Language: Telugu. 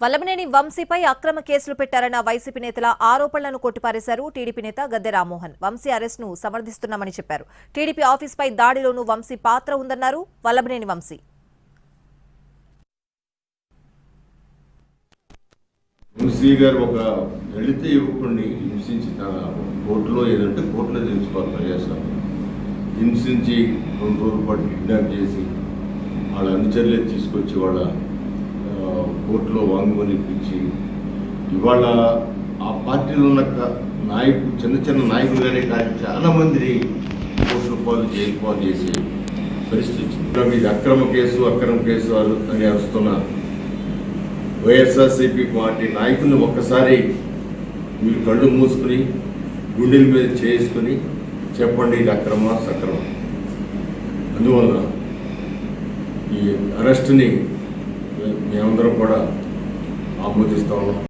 వల్లభనేని వంశీపై అక్రమ కేసులు పెట్టారన్న వైసీపీ నేతల ఆరోపణలను కొట్టిపారేశారు టీడీపీ నేత గద్దె రామ్మోహన్. వంశీ అరెస్ట్ను సమర్థిస్తున్నామని చెప్పారు. టీడీపీ ఆఫీస్పై దాడిలోనూ వంశీ పాత్ర ఉందన్నారు వల్లభనేని వంశీ. వంశీ గారు ఒక దళిత యువకుడిని హింసించి తన కోర్టులో ఏదంటే కోర్టులో తెలుసుకోవాలి ప్రజాస్వామ్యం హింసించి 2 రోజుల పాటు కిడ్నాప్ చేసి వాళ్ళ అనుచరులే తీసుకొచ్చి వాళ్ళ కోర్టులో వాంగ్మూలం ఇప్పించి ఇవాళ ఆ పార్టీలో ఉన్న నాయకులు చిన్న నాయకులుగానే కానీ చాలామంది కోర్టుల పాలు జైలు పాలు చేసే పరిస్థితి వచ్చింది. ఇది అక్రమ కేసు అని వస్తున్న వైఎస్ఆర్సీపీ పార్టీ నాయకుల్ని ఒక్కసారి మీరు కళ్ళు మూసుకుని గుండెల మీద చేసుకుని చెప్పండి ఇది అక్రమ సక్రమం. అందువల్ల ఈ అరెస్ట్ని మేమందరం కూడా ఆమోదిస్తా ఉన్నాం.